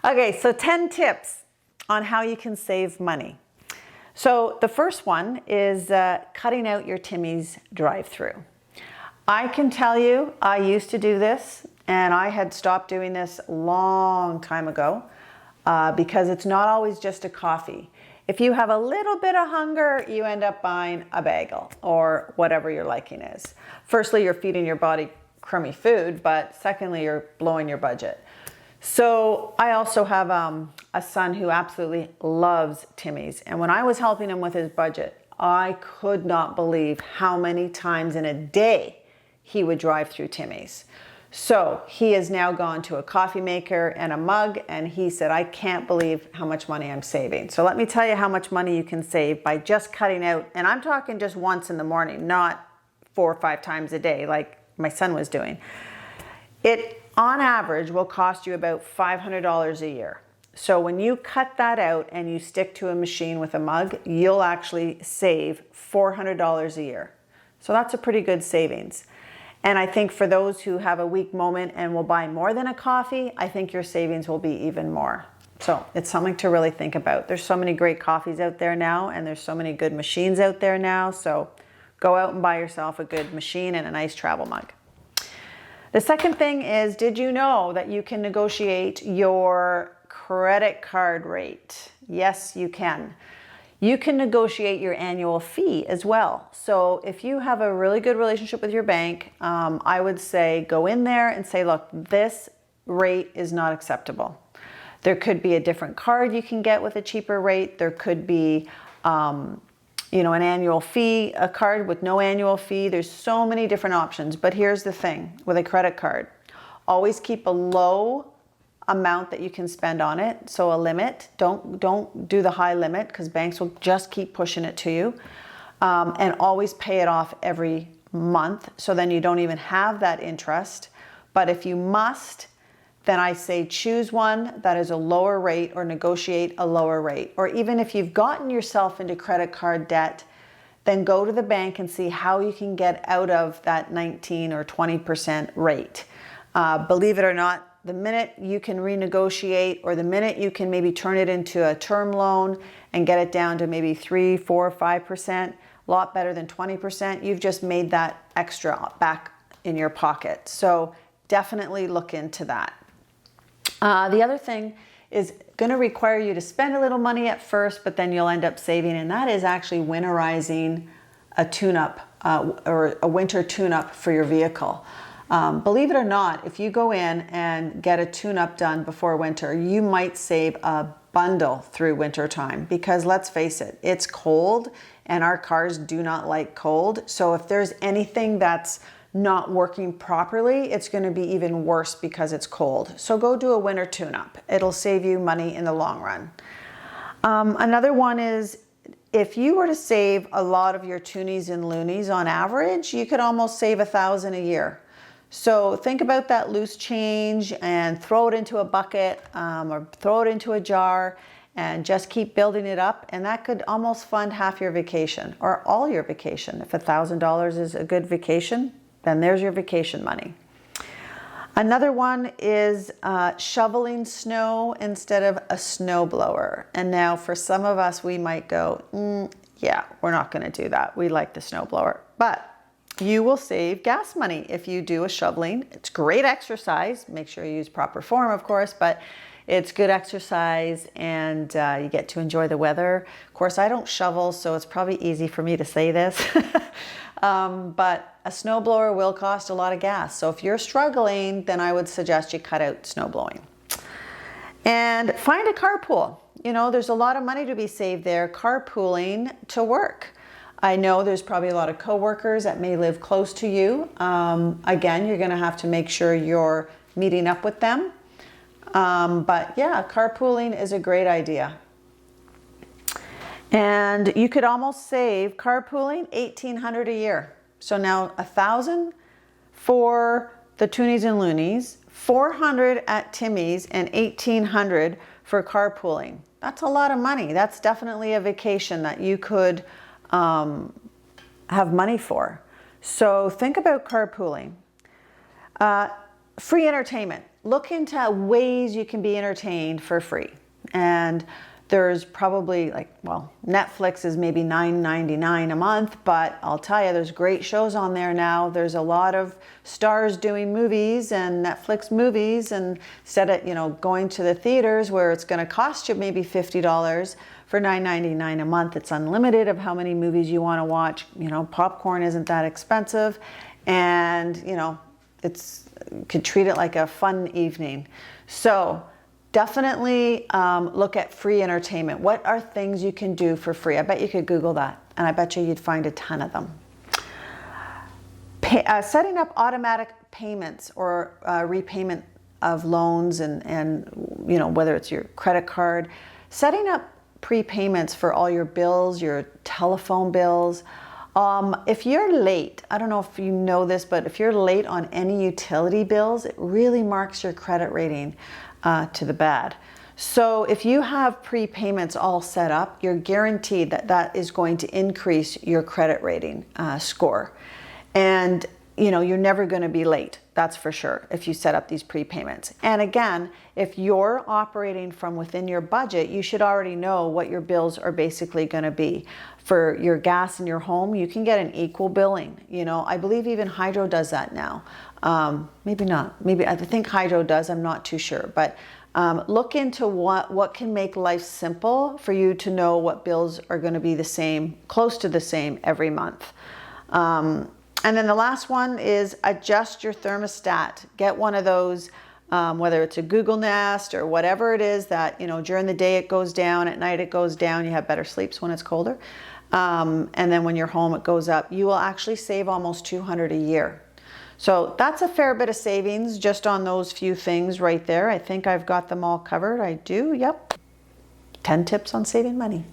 Okay, so 10 tips on how you can save money. So the first one is cutting out your Timmys drive-through. I can tell you, I used to do this, and I had stopped doing this a long time ago because it's not always just a coffee. If you have a little bit of hunger, you end up buying a bagel or whatever your liking is. Firstly, you're feeding your body crummy food, but secondly, you're blowing your budget. So I also have a son who absolutely loves Timmys. And when I was helping him with his budget, I could not believe how many times in a day he would drive through Timmys. So he has now gone to a coffee maker and a mug, and he said, I can't believe how much money I'm saving. So let me tell you how much money you can save by just cutting out, and I'm talking just once in the morning, not 4 or 5 times a day like my son was doing. It, on average, will cost you about $500 a year. So when you cut that out and you stick to a machine with a mug, you'll actually save $400 a year. So that's a pretty good savings. And I think for those who have a weak moment and will buy more than a coffee, I think your savings will be even more. So it's something to really think about. There's so many great coffees out there now, and there's so many good machines out there now. So go out and buy yourself a good machine and a nice travel mug. The second thing is, did you know that you can negotiate your credit card rate? Yes, you can. You can negotiate your annual fee as well. So if you have a really good relationship with your bank, I would say go in there and say, look, this rate is not acceptable. There could be a different card you can get with a cheaper rate. There could be an annual fee, a card with no annual fee. There's so many different options. But here's the thing with a credit card. Always keep a low amount that you can spend on it. So a limit. Don't do the high limit because banks will just keep pushing it to you. And always pay it off every month. So then you don't even have that interest. But if you must, then I say choose one that is a lower rate or negotiate a lower rate. Or even if you've gotten yourself into credit card debt, then go to the bank and see how you can get out of that 19 or 20% rate. Believe it or not, the minute you can renegotiate or the minute you can maybe turn it into a term loan and get it down to maybe 3, 4, 5%, a lot better than 20%, you've just made that extra back in your pocket. So definitely look into that. The other thing is going to require you to spend a little money at first, but then you'll end up saving, and that is actually winterizing a tune-up or a winter tune-up for your vehicle. Believe it or not, if you go in and get a tune-up done before winter, you might save a bundle through winter time because let's face it, it's cold and our cars do not like cold. So if there's anything that's not working properly, it's going to be even worse because it's cold. So go do a winter tune-up. It'll save you money in the long run. Another one is if you were to save a lot of your toonies and loonies on average, you could almost save $1,000 a year. So think about that loose change and throw it into a bucket or throw it into a jar and just keep building it up. And that could almost fund half your vacation or all your vacation. If $1,000 is a good vacation, then there's your vacation money. Another one is shoveling snow instead of a snowblower. And now for some of us, we might go, yeah, we're not going to do that. We like the snowblower. But you will save gas money if you do a shoveling. It's great exercise. Make sure you use proper form, of course, but it's good exercise and you get to enjoy the weather. Of course, I don't shovel, so it's probably easy for me to say this. But a snowblower will cost a lot of gas. So if you're struggling, then I would suggest you cut out snowblowing. And find a carpool. You know, there's a lot of money to be saved there carpooling to work. I know there's probably a lot of coworkers that may live close to you. Again, you're going to have to make sure you're meeting up with them. But yeah, carpooling is a great idea. And you could almost save carpooling $1,800 a year. So now $1,000 for the toonies and loonies, $400 at Timmys, and $1,800 for carpooling. That's a lot of money. That's definitely a vacation that you could have money for. So think about carpooling. Free entertainment. look into ways you can be entertained for free. And there's probably Netflix is maybe $9.99 a month, but I'll tell you, there's great shows on there now. There's a lot of stars doing movies and Netflix movies, and instead of, going to the theaters where it's going to cost you maybe $50 for $9.99 a month, it's unlimited of how many movies you want to watch. Popcorn isn't that expensive, and you could treat it like a fun evening. So definitely look at free entertainment. What are things you can do for free? I bet you could Google that, and I bet you'd find a ton of them. Setting up automatic payments or repayment of loans, and whether it's your credit card, setting up prepayments for all your bills, your telephone bills. If you're late, I don't know if you know this, but if you're late on any utility bills, it really marks your credit rating to the bad. So if you have prepayments all set up, you're guaranteed that is going to increase your credit rating score. And you're never going to be late, that's for sure, if you set up these prepayments. And again, if you're operating from within your budget, you should already know what your bills are basically going to be. For your gas in your home, you can get an equal billing. I believe even Hydro does that now. Maybe not. Maybe I think Hydro does. I'm not too sure. But look into what can make life simple for you to know what bills are going to be the same, close to the same every month. And then the last one is adjust your thermostat. Get one of those, whether it's a Google Nest or whatever it is that, during the day it goes down, at night it goes down. You have better sleeps when it's colder. And then when you're home, it goes up. You will actually save almost $200 a year. So that's a fair bit of savings just on those few things right there. I think I've got them all covered. I do, yep. 10 tips on saving money.